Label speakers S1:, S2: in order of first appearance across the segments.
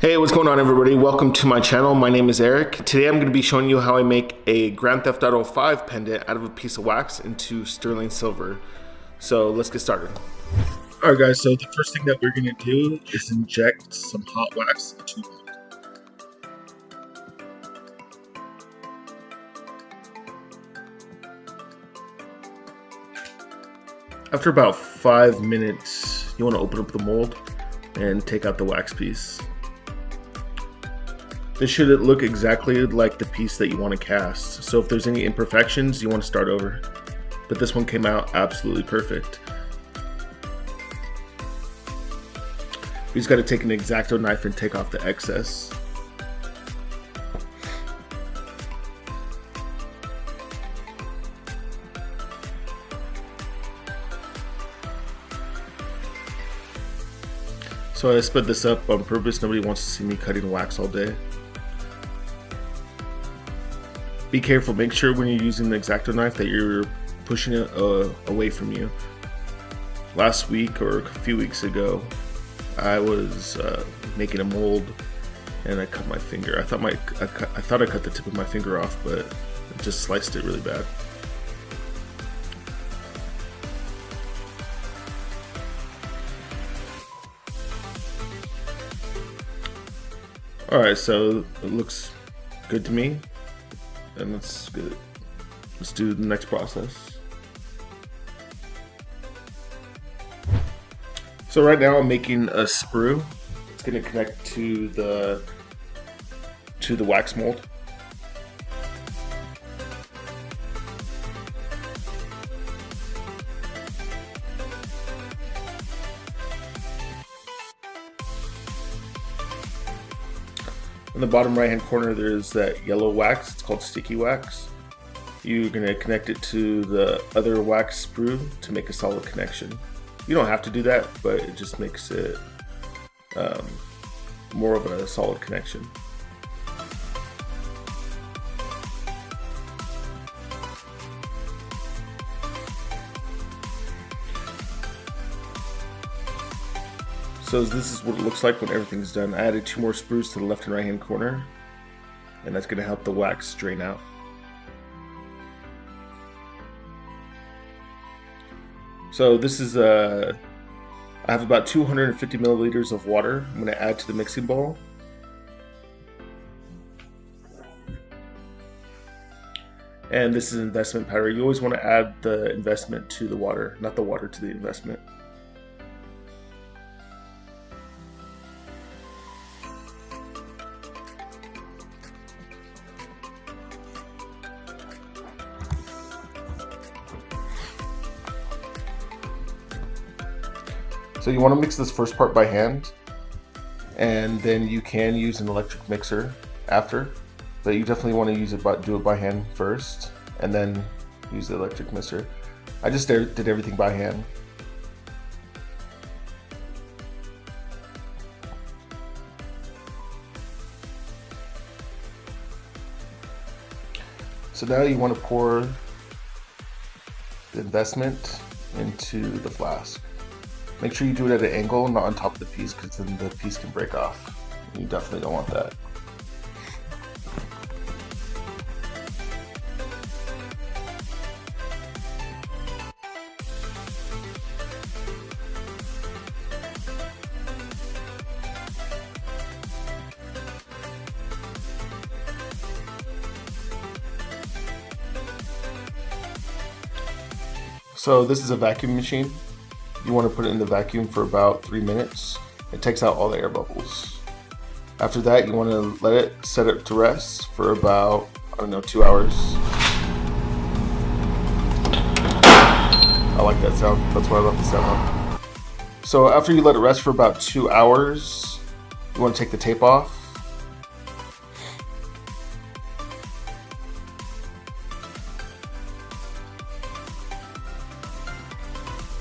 S1: Hey, what's going on everybody? Welcome to my channel. My name is Eric. Today I'm going to be showing you how I make a Grand Theft Auto 5 pendant out of a piece of wax into sterling silver. So let's get started. Alright guys, so the first thing that we're going to do is inject some hot wax into mold. After about 5 minutes, you want to open up the mold and take out the wax piece. This should look exactly like the piece that you want to cast. So if there's any imperfections, you want to start over. But this one came out absolutely perfect. We just got to take an X-Acto knife and take off the excess. So I sped this up on purpose. Nobody wants to see me cutting wax all day. Be careful, make sure when you're using the X-Acto knife that you're pushing it away from you. Last week or a few weeks ago, I was making a mold and I cut my finger. I thought I cut the tip of my finger off, but I just sliced it really bad. Alright, so it looks good to me. And let's do the next process. So right now I'm making a sprue. It's going to connect to the wax mold. In the bottom right hand corner there's that yellow wax, it's called sticky wax. You're going to connect it to the other wax sprue to make a solid connection. You don't have to do that, but it just makes it more of a solid connection. So this is what it looks like when everything's done. I added 2 more sprues to the left and right hand corner, and that's going to help the wax drain out. So this is I have about 250 milliliters of water I'm going to add to the mixing bowl. And this is investment powder. You always want to add the investment to the water, not the water to the investment. So you want to mix this first part by hand, and then you can use an electric mixer after, but you definitely want to do it by hand first, and then use the electric mixer. I just did everything by hand. So now you want to pour the investment into the flask. Make sure you do it at an angle, not on top of the piece, because then the piece can break off. You definitely don't want that. So this is a vacuum machine. You want to put it in the vacuum for about 3 minutes. It takes out all the air bubbles. After that, you want to set it to rest for about, 2 hours. I like that sound. That's why I love the sound. So after you let it rest for about 2 hours, you want to take the tape off.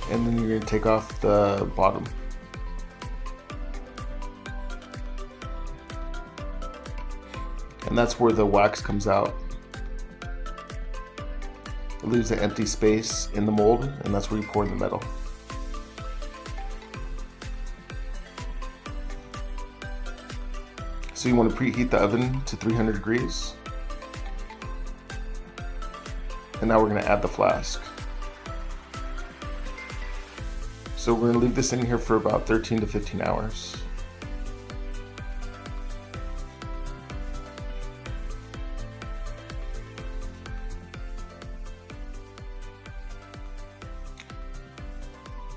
S1: And then you're going to take off the bottom. And that's where the wax comes out. It leaves an empty space in the mold, and that's where you pour in the metal. So you want to preheat the oven to 300 degrees. And now we're going to add the flask. So we're going to leave this in here for about 13 to 15 hours.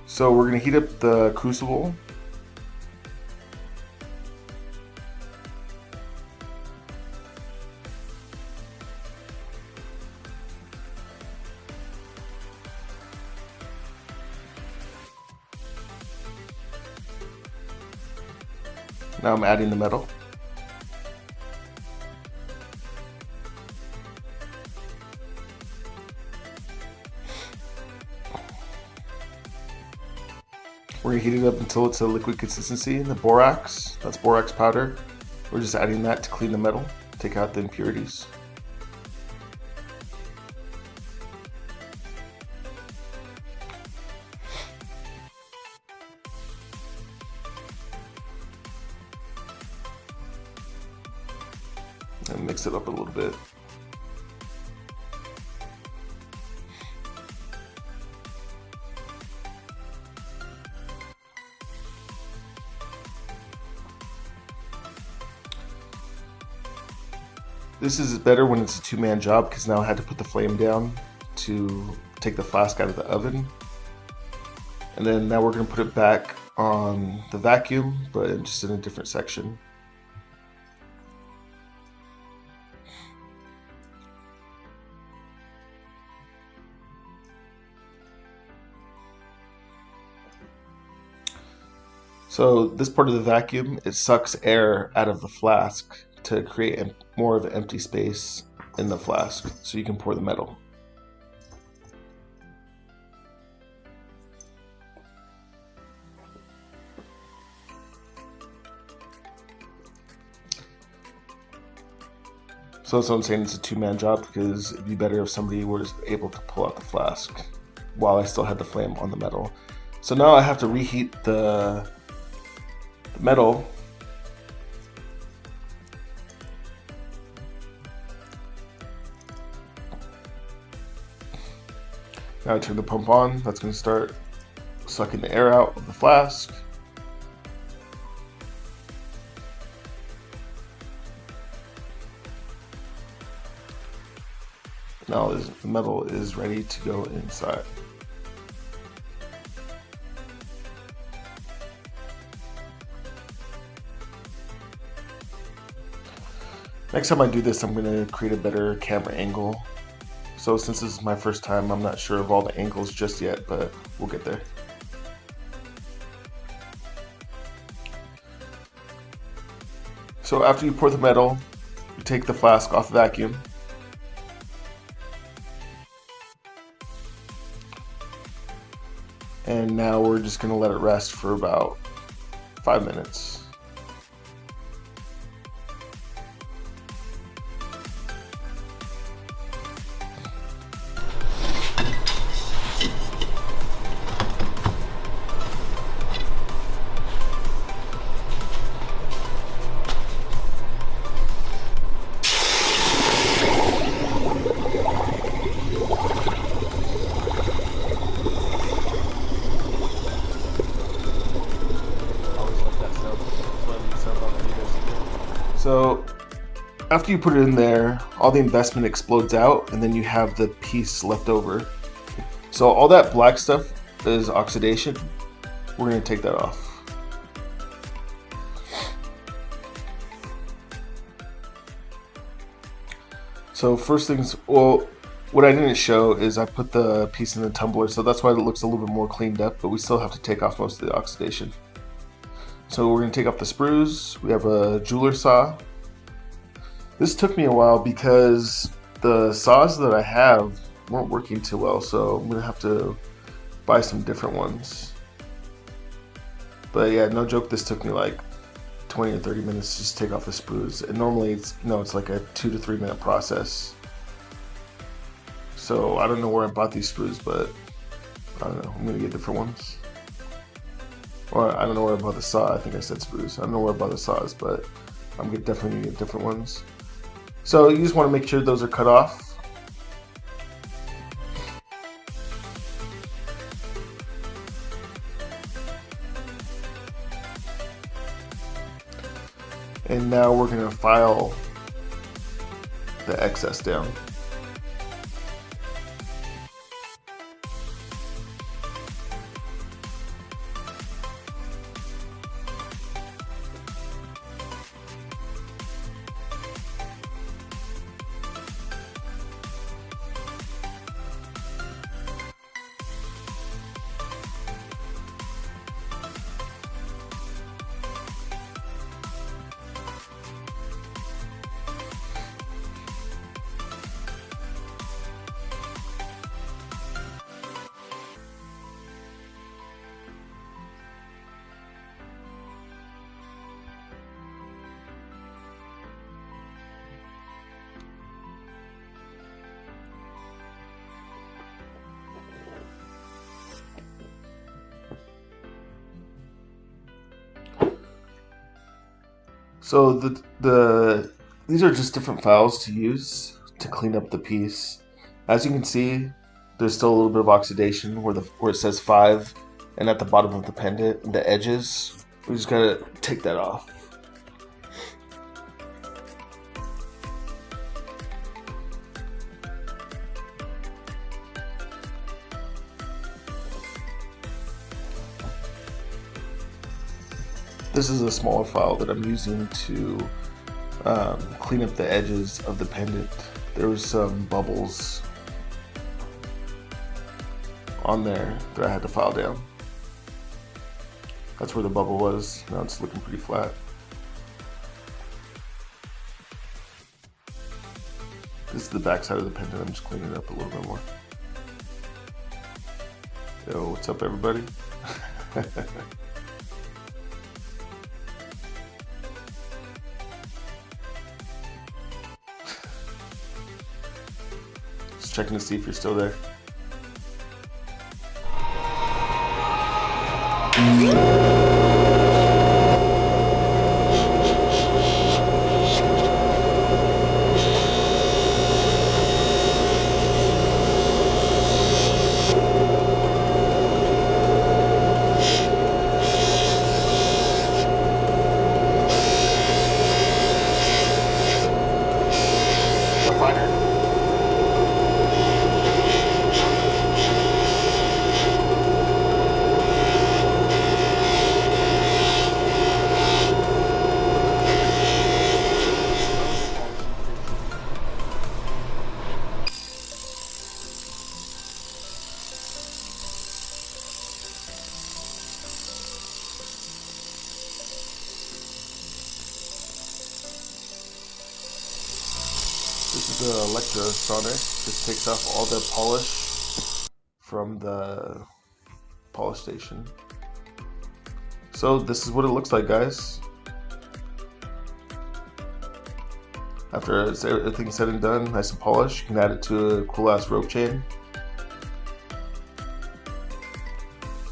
S1: So we're going to heat up the crucible. Now I'm adding the metal. We're going to heat it up until it's a liquid consistency. The borax, that's borax powder. We're just adding that to clean the metal, take out the impurities. And mix it up a little bit. This is better when it's a two-man job because now I had to put the flame down to take the flask out of the oven. And then now we're going to put it back on the vacuum, but just in a different section. So this part of the vacuum, it sucks air out of the flask to create more of an empty space in the flask so you can pour the metal. So that's what I'm saying, it's a two-man job because it'd be better if somebody was able to pull out the flask while I still had the flame on the metal. So now I have to reheat the metal. Now I turn the pump on. That's going to start sucking the air out of the flask. Now the metal is ready to go inside. Next time I do this, I'm going to create a better camera angle. So since this is my first time, I'm not sure of all the angles just yet, but we'll get there. So after you pour the metal, you take the flask off the vacuum. And now we're just going to let it rest for about 5 minutes. So after you put it in there, all the investment explodes out and then you have the piece left over. So all that black stuff is oxidation. We're going to take that off. So first things, well, what I didn't show is I put the piece in the tumbler, so that's why it looks a little bit more cleaned up, but we still have to take off most of the oxidation. So we're going to take off the sprues. We have a jeweler saw. This took me a while because the saws that I have weren't working too well, so I'm going to have to buy some different ones. But yeah, no joke, this took me like 20 or 30 minutes to just take off the sprues. And normally it's, it's like a 2 to 3 minute process. So I don't know where I bought these sprues, but I don't know, I'm going to get different ones. Or I don't know where I bought the saw. I think I said sprues. I don't know where I bought the saws, but I'm definitely going to get different ones. So you just want to make sure those are cut off. And now we're going to file the excess down. So these are just different files to use to clean up the piece. As you can see, there's still a little bit of oxidation where it says 5, and at the bottom of the pendant, the edges. We just gotta take that off. This is a smaller file that I'm using to clean up the edges of the pendant. There was some bubbles on there that I had to file down. That's where the bubble was. Now it's looking pretty flat. This is the back side of the pendant. I'm just cleaning it up a little bit more. Yo, what's up, everybody? Just checking to see if you're still there. This is the electrosonic. This takes off all the polish from the polish station. So this is what it looks like, guys. After everything's said and done, nice and polished, you can add it to a cool ass rope chain.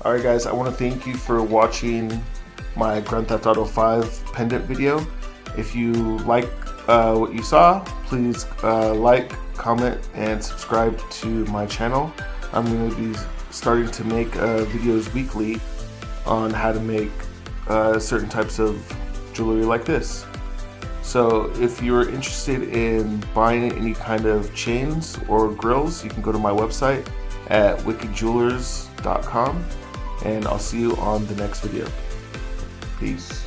S1: Alright guys, I want to thank you for watching my Grand Theft Auto 5 pendant video. If you like what you saw, please like, comment, and subscribe to my channel. I'm going to be starting to make videos weekly on how to make certain types of jewelry like this. So if you're interested in buying any kind of chains or grills, you can go to my website at wickedjewelers.com, and I'll see you on the next video. Peace.